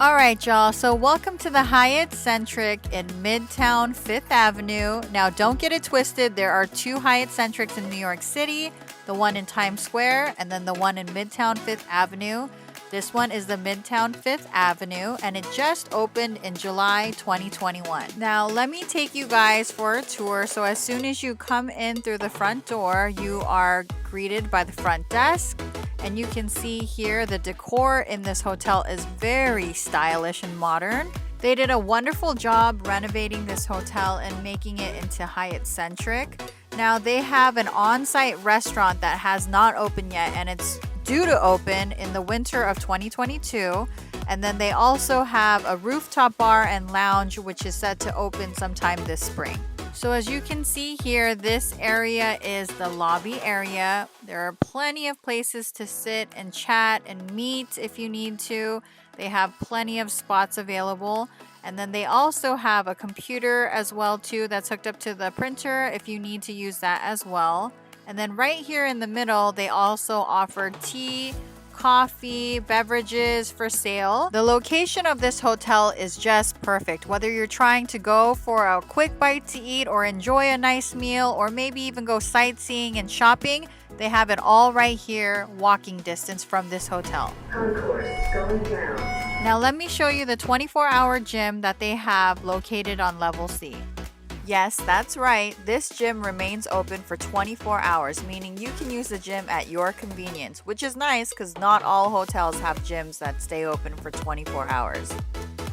Alright, y'all, so welcome to the Hyatt Centric in Midtown 5th Avenue. Now, don't get it twisted, there are two Hyatt Centrics in New York City, the one in Times Square and then the one in Midtown 5th Avenue. This one is the Midtown 5th Avenue and it just opened in July 2021. Now, let me take you guys for a tour. So as soon as you come in through the front door, you are greeted by the front desk. And you can see here the decor in this hotel is very stylish and modern. They did a wonderful job renovating this hotel and making it into Hyatt Centric. Now they have an on-site restaurant that has not opened yet and it's due to open in the winter of 2022. And then they also have a rooftop bar and lounge which is set to open sometime this spring. So as you can see here, this area is the lobby area. There are plenty of places to sit and chat and meet if you need to. They have plenty of spots available. And then they also have a computer as well too that's hooked up to the printer if you need to use that as well. And then right here in the middle, they also offer tea, coffee, beverages for sale. The location of this hotel is just perfect. Whether you're trying to go for a quick bite to eat or enjoy a nice meal or maybe even go sightseeing and shopping, they have it all right here, walking distance from this hotel. Concourse going down. Now let me show you the 24-hour gym that they have located on level C. Yes, that's right. This gym remains open for 24 hours, meaning you can use the gym at your convenience, which is nice because not all hotels have gyms that stay open for 24 hours.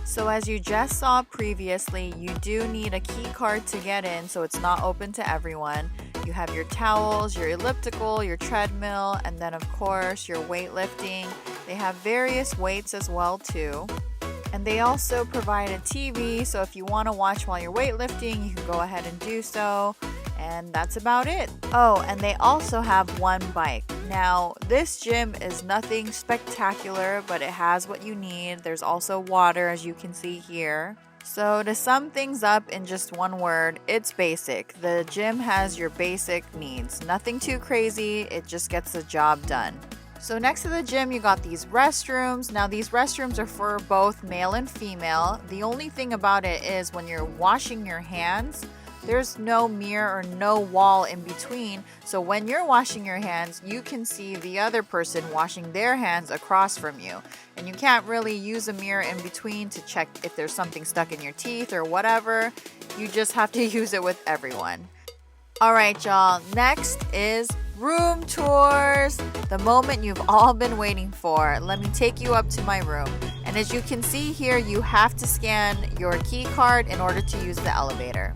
So as you just saw previously, you do need a key card to get in, so it's not open to everyone. You have your towels, your elliptical, your treadmill, and then of course your weightlifting. They have various weights as well too. And they also provide a TV, so if you want to watch while you're weightlifting, you can go ahead and do so. And that's about it. Oh, and they also have one bike. Now, this gym is nothing spectacular, but it has what you need. There's also water, as you can see here. So to sum things up in just one word, it's basic. The gym has your basic needs. Nothing too crazy, it just gets the job done. So next to the gym, you got these restrooms. Now these restrooms are for both male and female. The only thing about it is when you're washing your hands, there's no mirror or no wall in between. So when you're washing your hands, you can see the other person washing their hands across from you. And you can't really use a mirror in between to check if there's something stuck in your teeth or whatever. You just have to use it with everyone. All right, y'all. Next is room tours, the moment you've all been waiting for. Let me take you up to my room. And as you can see here, you have to scan your key card in order to use the elevator.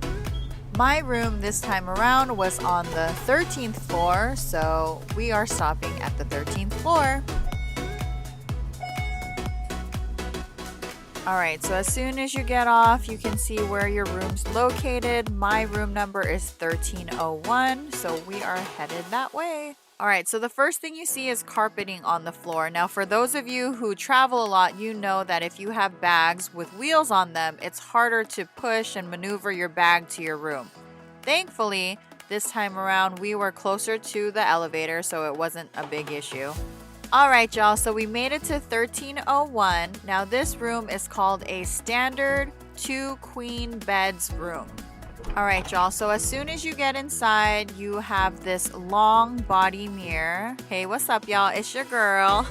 My room this time around was on the 13th floor, so we are stopping at the 13th floor. Alright, so as soon as you get off, you can see where your room's located. My room number is 1301, so we are headed that way. Alright, so the first thing you see is carpeting on the floor. Now, for those of you who travel a lot, you know that if you have bags with wheels on them, it's harder to push and maneuver your bag to your room. Thankfully, this time around, we were closer to the elevator, so it wasn't a big issue. Alright, y'all, so we made it to 1301. Now, this room is called a standard 2 queen beds room. All right, y'all. So as soon as you get inside, you have this long body mirror. Hey, what's up, y'all? It's your girl.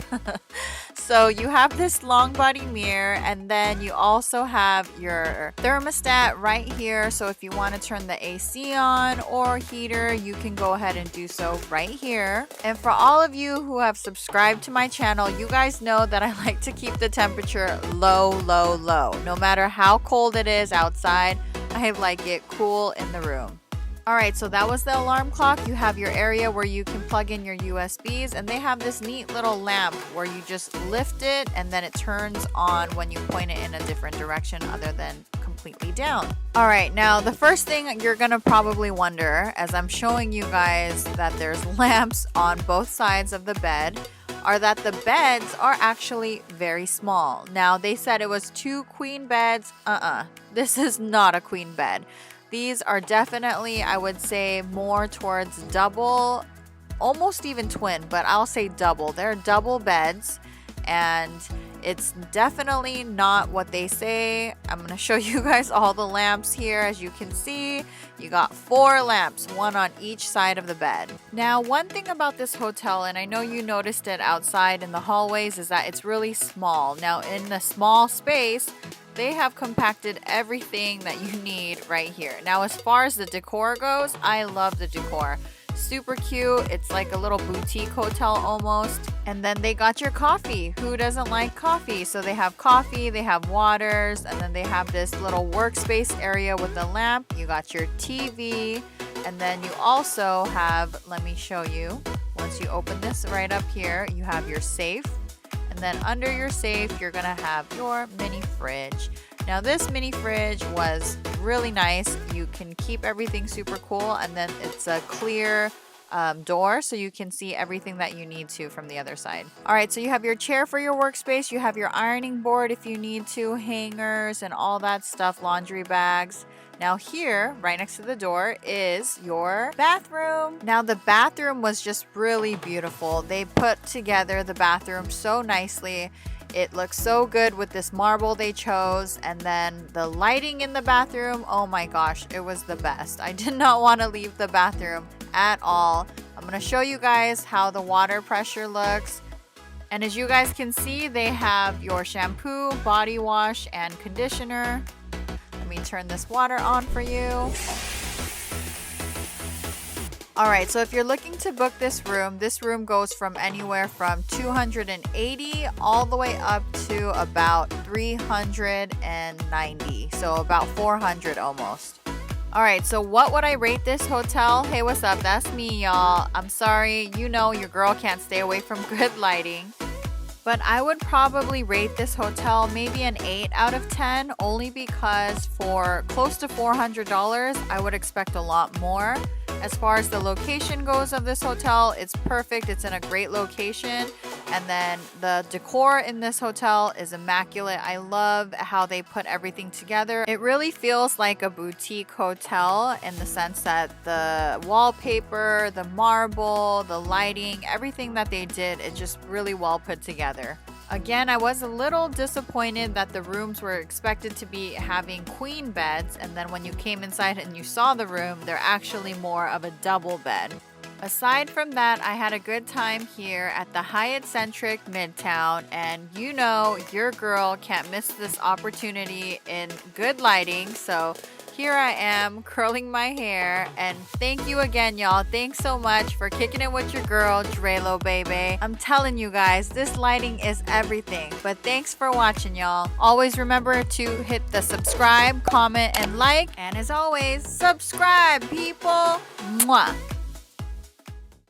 So you have this long body mirror, and then you also have your thermostat right here. So if you want to turn the AC on or heater, you can go ahead and do so right here. And for all of you who have subscribed to my channel, you guys know that I like to keep the temperature low, low, low. No matter how cold it is outside, I like it cool in the room. Alright, so that was the alarm clock. You have your area where you can plug in your USBs, and they have this neat little lamp where you just lift it and then it turns on when you point it in a different direction other than completely down. Alright, now the first thing you're gonna probably wonder, as I'm showing you guys that there's lamps on both sides of the bed, are that the beds are actually very small. Now, they said it was 2 queen beds. This is not a queen bed. These are definitely, I would say, more towards double, almost even twin, but I'll say double. They're double beds, and it's definitely not what they say. I'm going to show you guys all the lamps here. As you can see, you got 4 lamps, 1 on each side of the bed. Now, one thing about this hotel, and I know you noticed it outside in the hallways, is that it's really small. Now, in the small space, they have compacted everything that you need right here. Now, as far as the decor goes, I love the decor. Super cute. It's like a little boutique hotel almost. And then they got your coffee. Who doesn't like coffee? So they have coffee, they have waters, and then they have this little workspace area with a lamp. You got your TV, and then you also have, let me show you. Once you open this right up here, you have your safe. And then under your safe, you're gonna have your mini fridge. Now, this mini fridge was really nice. You can keep everything super cool, and then it's a clear door, so you can see everything that you need to from the other side. All right, so you have your chair for your workspace. You have your ironing board if you need to, hangers and all that stuff, laundry bags. Now here, right next to the door, is your bathroom. Now the bathroom was just really beautiful. They put together the bathroom so nicely. It looks so good with this marble they chose, and then the lighting in the bathroom, oh my gosh, it was the best. I did not want to leave the bathroom at all. I'm going to show you guys how the water pressure looks. And as you guys can see, they have your shampoo, body wash, and conditioner. Let me turn this water on for you. All right, so if you're looking to book this room goes from anywhere from $280 all the way up to about $390. So about $400 almost. All right, so what would I rate this hotel? Hey, what's up? That's me, y'all. I'm sorry, you know your girl can't stay away from good lighting. But I would probably rate this hotel maybe an 8 out of 10, only because for close to $400, I would expect a lot more. As far as the location goes of this hotel, it's perfect. It's in a great location. And then the decor in this hotel is immaculate. I love how they put everything together. It really feels like a boutique hotel in the sense that the wallpaper, the marble, the lighting, everything that they did, it's just really well put together. Again, I was a little disappointed that the rooms were expected to be having queen beds, and then when you came inside and you saw the room, they're actually more of a double bed. Aside from that, I had a good time here at the Hyatt Centric Midtown, and you know your girl can't miss this opportunity in good lighting, so here I am curling my hair, and thank you again, y'all. Thanks so much for kicking it with your girl, DreloBayBay. I'm telling you guys, this lighting is everything, but thanks for watching, y'all. Always remember to hit the subscribe, comment, and like, and as always, subscribe, people. Mwah.